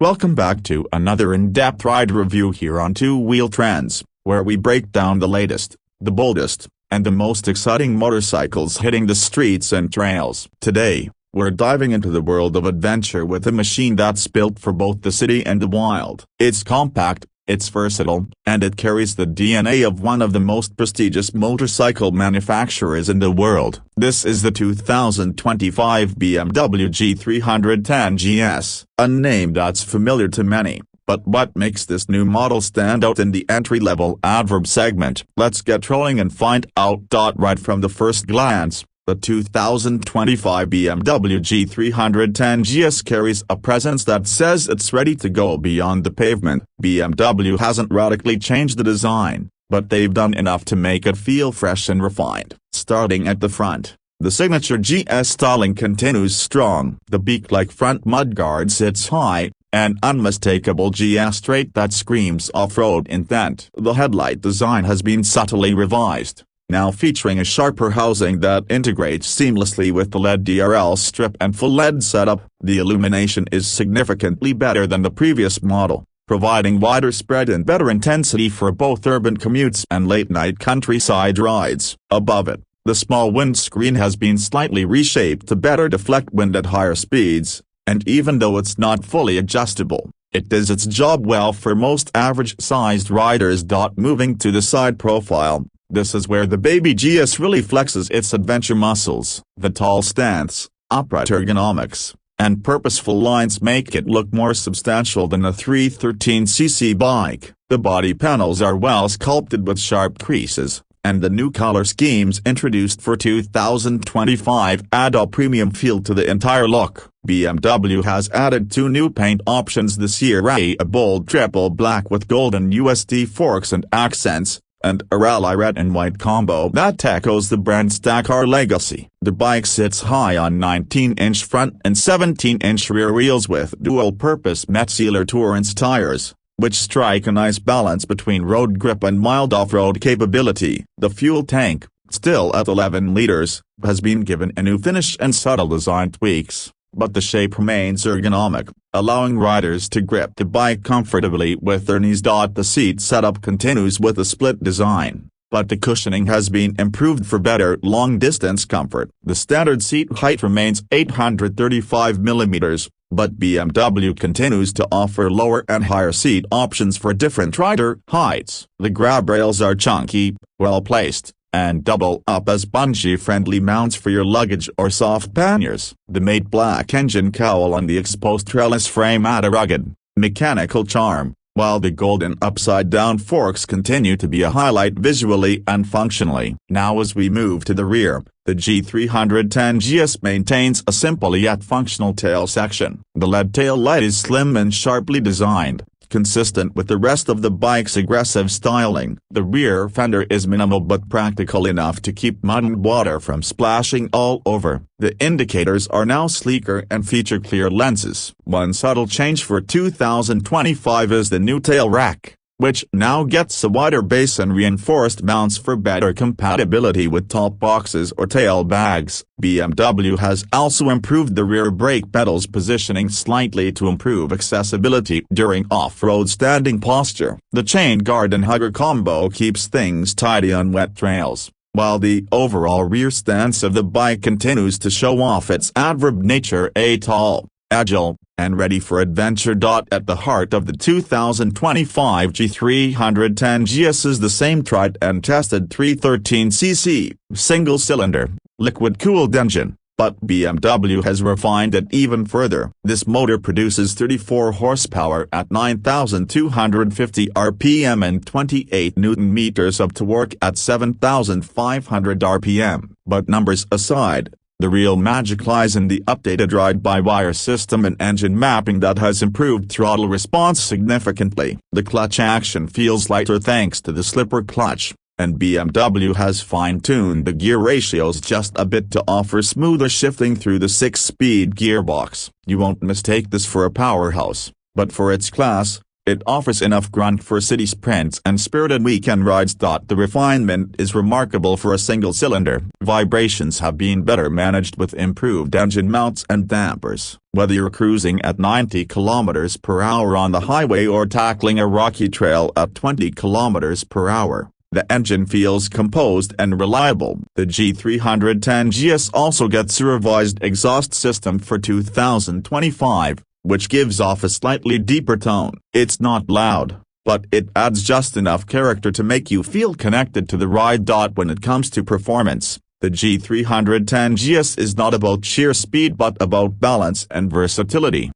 Welcome back to another in-depth ride review here on Two Wheel Trends, where we break down the latest, the boldest, and the most exciting motorcycles hitting the streets and trails. Today, we're diving into the world of adventure with a machine that's built for both the city and the wild. It's compact, it's versatile, and it carries the DNA of one of the most prestigious motorcycle manufacturers in the world. This is the 2025 BMW G310 GS, a name that's familiar to many. But what makes this new model stand out in the entry-level adverb segment? Let's get rolling and find out. Right from the first glance, the 2025 BMW G310 GS carries a presence that says it's ready to go beyond the pavement. BMW hasn't radically changed the design, but they've done enough to make it feel fresh and refined. Starting at the front, the signature GS styling continues strong. The beak-like front mudguard sits high, an unmistakable GS trait that screams off-road intent. The headlight design has been subtly revised, now featuring a sharper housing that integrates seamlessly with the LED DRL strip and full LED setup. The illumination is significantly better than the previous model, providing wider spread and better intensity for both urban commutes and late-night countryside rides. Above it, the small windscreen has been slightly reshaped to better deflect wind at higher speeds, and even though it's not fully adjustable, it does its job well for most average-sized riders. Moving to the side profile, this is where the baby GS really flexes its adventure muscles. The tall stance, upright ergonomics, and purposeful lines make it look more substantial than a 313cc bike. The body panels are well sculpted with sharp creases, and the new color schemes introduced for 2025 add a premium feel to the entire look. BMW has added two new paint options this year: a bold triple black with golden USD forks and accents, and a rally red and white combo that echoes the brand's Dakar legacy. The bike sits high on 19-inch front and 17-inch rear wheels with dual-purpose Metzeler Tourance tires, which strike a nice balance between road grip and mild off-road capability. The fuel tank, still at 11 liters, has been given a new finish and subtle design tweaks, but the shape remains ergonomic, allowing riders to grip the bike comfortably with their knees. The seat setup continues with a split design, but the cushioning has been improved for better long-distance comfort. The standard seat height remains 835 mm, but BMW continues to offer lower and higher seat options for different rider heights. The grab rails are chunky, well-placed, and double up as bungee-friendly mounts for your luggage or soft panniers. The matte black engine cowl on the exposed trellis frame add a rugged, mechanical charm, while the golden upside-down forks continue to be a highlight visually and functionally. Now as we move to the rear, the G310 GS maintains a simple yet functional tail section. The LED tail light is slim and sharply designed, consistent with the rest of the bike's aggressive styling. The rear fender is minimal but practical enough to keep mud and water from splashing all over. The indicators are now sleeker and feature clear lenses. One subtle change for 2025 is the new tail rack, which now gets a wider base and reinforced mounts for better compatibility with top boxes or tail bags. BMW has also improved the rear brake pedals positioning slightly to improve accessibility during off-road standing posture. The chain guard and hugger combo keeps things tidy on wet trails, while the overall rear stance of the bike continues to show off its adverb nature: tall, agile, and ready for adventure. At the heart of the 2025 G310 GS is the same tried and tested 313cc, single-cylinder, liquid-cooled engine, but BMW has refined it even further. This motor produces 34 horsepower at 9,250 RPM and 28 Nm of torque at 7,500 RPM. But numbers aside, the real magic lies in the updated ride-by-wire system and engine mapping that has improved throttle response significantly. The clutch action feels lighter thanks to the slipper clutch, and BMW has fine-tuned the gear ratios just a bit to offer smoother shifting through the 6-speed gearbox. You won't mistake this for a powerhouse, but for its class, It offers enough grunt for city sprints and spirited weekend rides. The refinement is remarkable for a single-cylinder. Vibrations have been better managed with improved engine mounts and dampers. Whether you're cruising at 90 km per hour on the highway or tackling a rocky trail at 20 km per hour, the engine feels composed and reliable. The G310 GS also gets a revised exhaust system for 2025. Which gives off a slightly deeper tone. It's not loud, but it adds just enough character to make you feel connected to the ride. When it comes to performance, the G310 GS is not about sheer speed but about balance and versatility.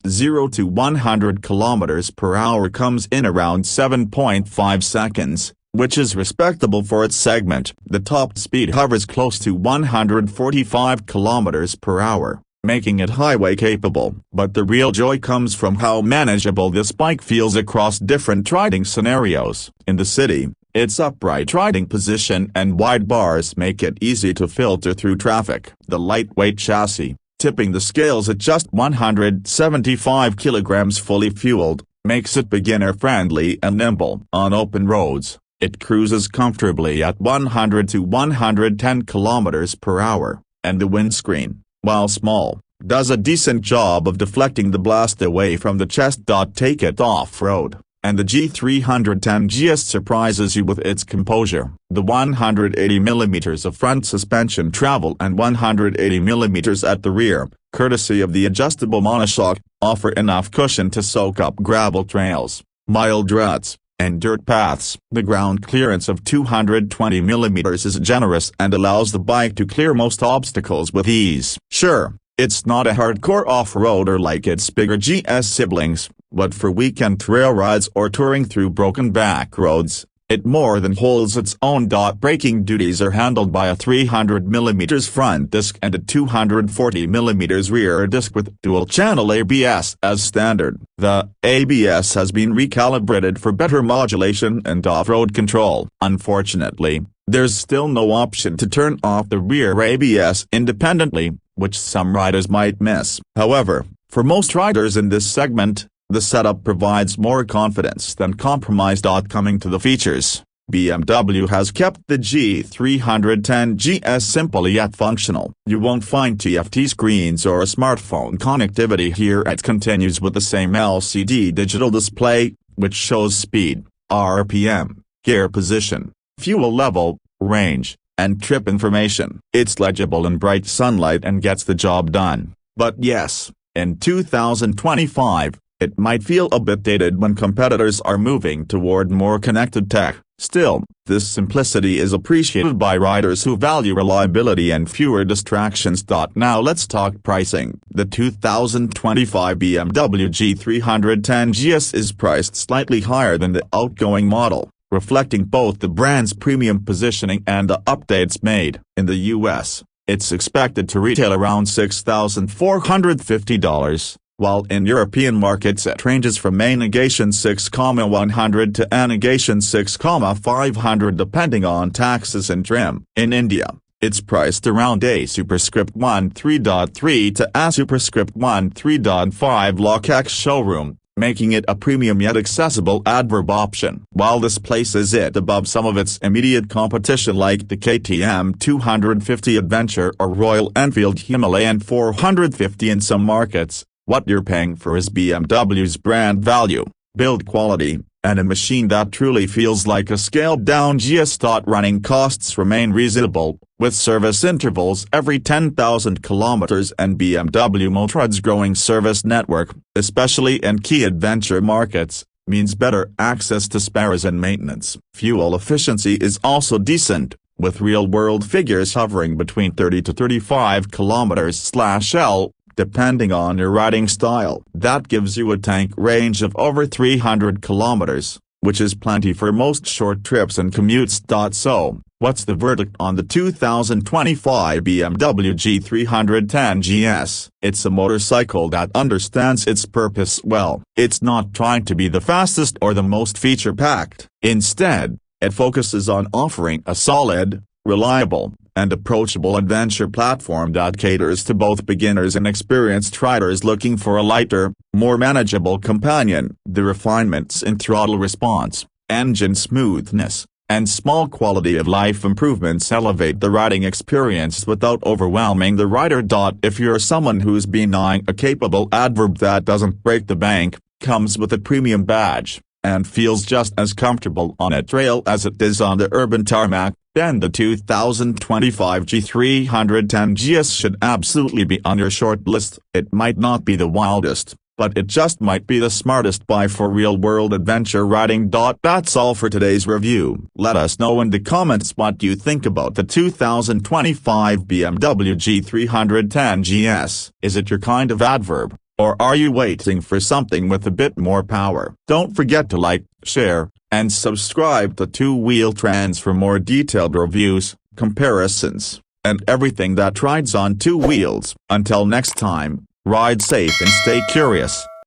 0 to 100 km per hour comes in around 7.5 seconds, which is respectable for its segment. The top speed hovers close to 145 km per hour. Making it highway capable. But the real joy comes from how manageable this bike feels across different riding scenarios. In the city, its upright riding position and wide bars make it easy to filter through traffic. The lightweight chassis, tipping the scales at just 175 kilograms fully fueled, makes it beginner-friendly and nimble. On open roads, it cruises comfortably at 100 to 110 kilometers per hour, and the windscreen, while small, does a decent job of deflecting the blast away from the chest. Take it off-road, and the G310 GS surprises you with its composure. The 180mm of front suspension travel and 180mm at the rear, courtesy of the adjustable monoshock, offer enough cushion to soak up gravel trails, mild ruts, and dirt paths. The ground clearance of 220mm is generous and allows the bike to clear most obstacles with ease. Sure, it's not a hardcore off-roader like its bigger GS siblings, but for weekend trail rides or touring through broken back roads, it more than holds its own. Braking duties are handled by a 300mm front disc and a 240mm rear disc with dual-channel ABS as standard. The ABS has been recalibrated for better modulation and off-road control. Unfortunately, there's still no option to turn off the rear ABS independently, which some riders might miss. However, for most riders in this segment, the setup provides more confidence than compromise. Coming to the features, BMW has kept the G310 GS simple yet functional. You won't find TFT screens or a smartphone connectivity here. It continues with the same LCD digital display, which shows speed, RPM, gear position, fuel level, range, and trip information. It's legible in bright sunlight and gets the job done. But yes, in 2025, it might feel a bit dated when competitors are moving toward more connected tech. Still, this simplicity is appreciated by riders who value reliability and fewer distractions. Now let's talk pricing. The 2025 BMW G310 GS is priced slightly higher than the outgoing model, reflecting both the brand's premium positioning and the updates made. In the US, it's expected to retail around $6,450. While in European markets it ranges from A negation 6,100 to A negation 6,500 depending on taxes and trim. In India, it's priced around A superscript 13.3 to A superscript 13.5 lakh ex showroom, making it a premium yet accessible adverb option. While this places it above some of its immediate competition like the KTM 250 Adventure or Royal Enfield Himalayan 450 in some markets, what you're paying for is BMW's brand value, build quality, and a machine that truly feels like a scaled-down GS. Running costs remain reasonable, with service intervals every 10,000 kilometers and BMW Motörrad's growing service network, especially in key adventure markets, means better access to spares and maintenance. Fuel efficiency is also decent, with real-world figures hovering between 30 to 35 kilometers/L, depending on your riding style. That gives you a tank range of over 300 kilometers, which is plenty for most short trips and commutes. So, what's the verdict on the 2025 BMW G310 GS? It's a motorcycle that understands its purpose well. It's not trying to be the fastest or the most feature-packed. Instead, it focuses on offering a solid, reliable, and approachable adventure platform that caters to both beginners and experienced riders looking for a lighter, more manageable companion. The refinements in throttle response, engine smoothness, and small quality of life improvements elevate the riding experience without overwhelming the rider. If you're someone who's been eyeing a capable adverb that doesn't break the bank, comes with a premium badge, and feels just as comfortable on a trail as it is on the urban tarmac, then the 2025 G310 GS should absolutely be on your short list. It might not be the wildest, but it just might be the smartest buy for real-world adventure riding. That's all for today's review. Let us know in the comments what you think about the 2025 BMW G310 GS. Is it your kind of adverb, or are you waiting for something with a bit more power? Don't forget to like, share, and subscribe to Two Wheel Trends for more detailed reviews, comparisons, and everything that rides on two wheels. Until next time, ride safe and stay curious.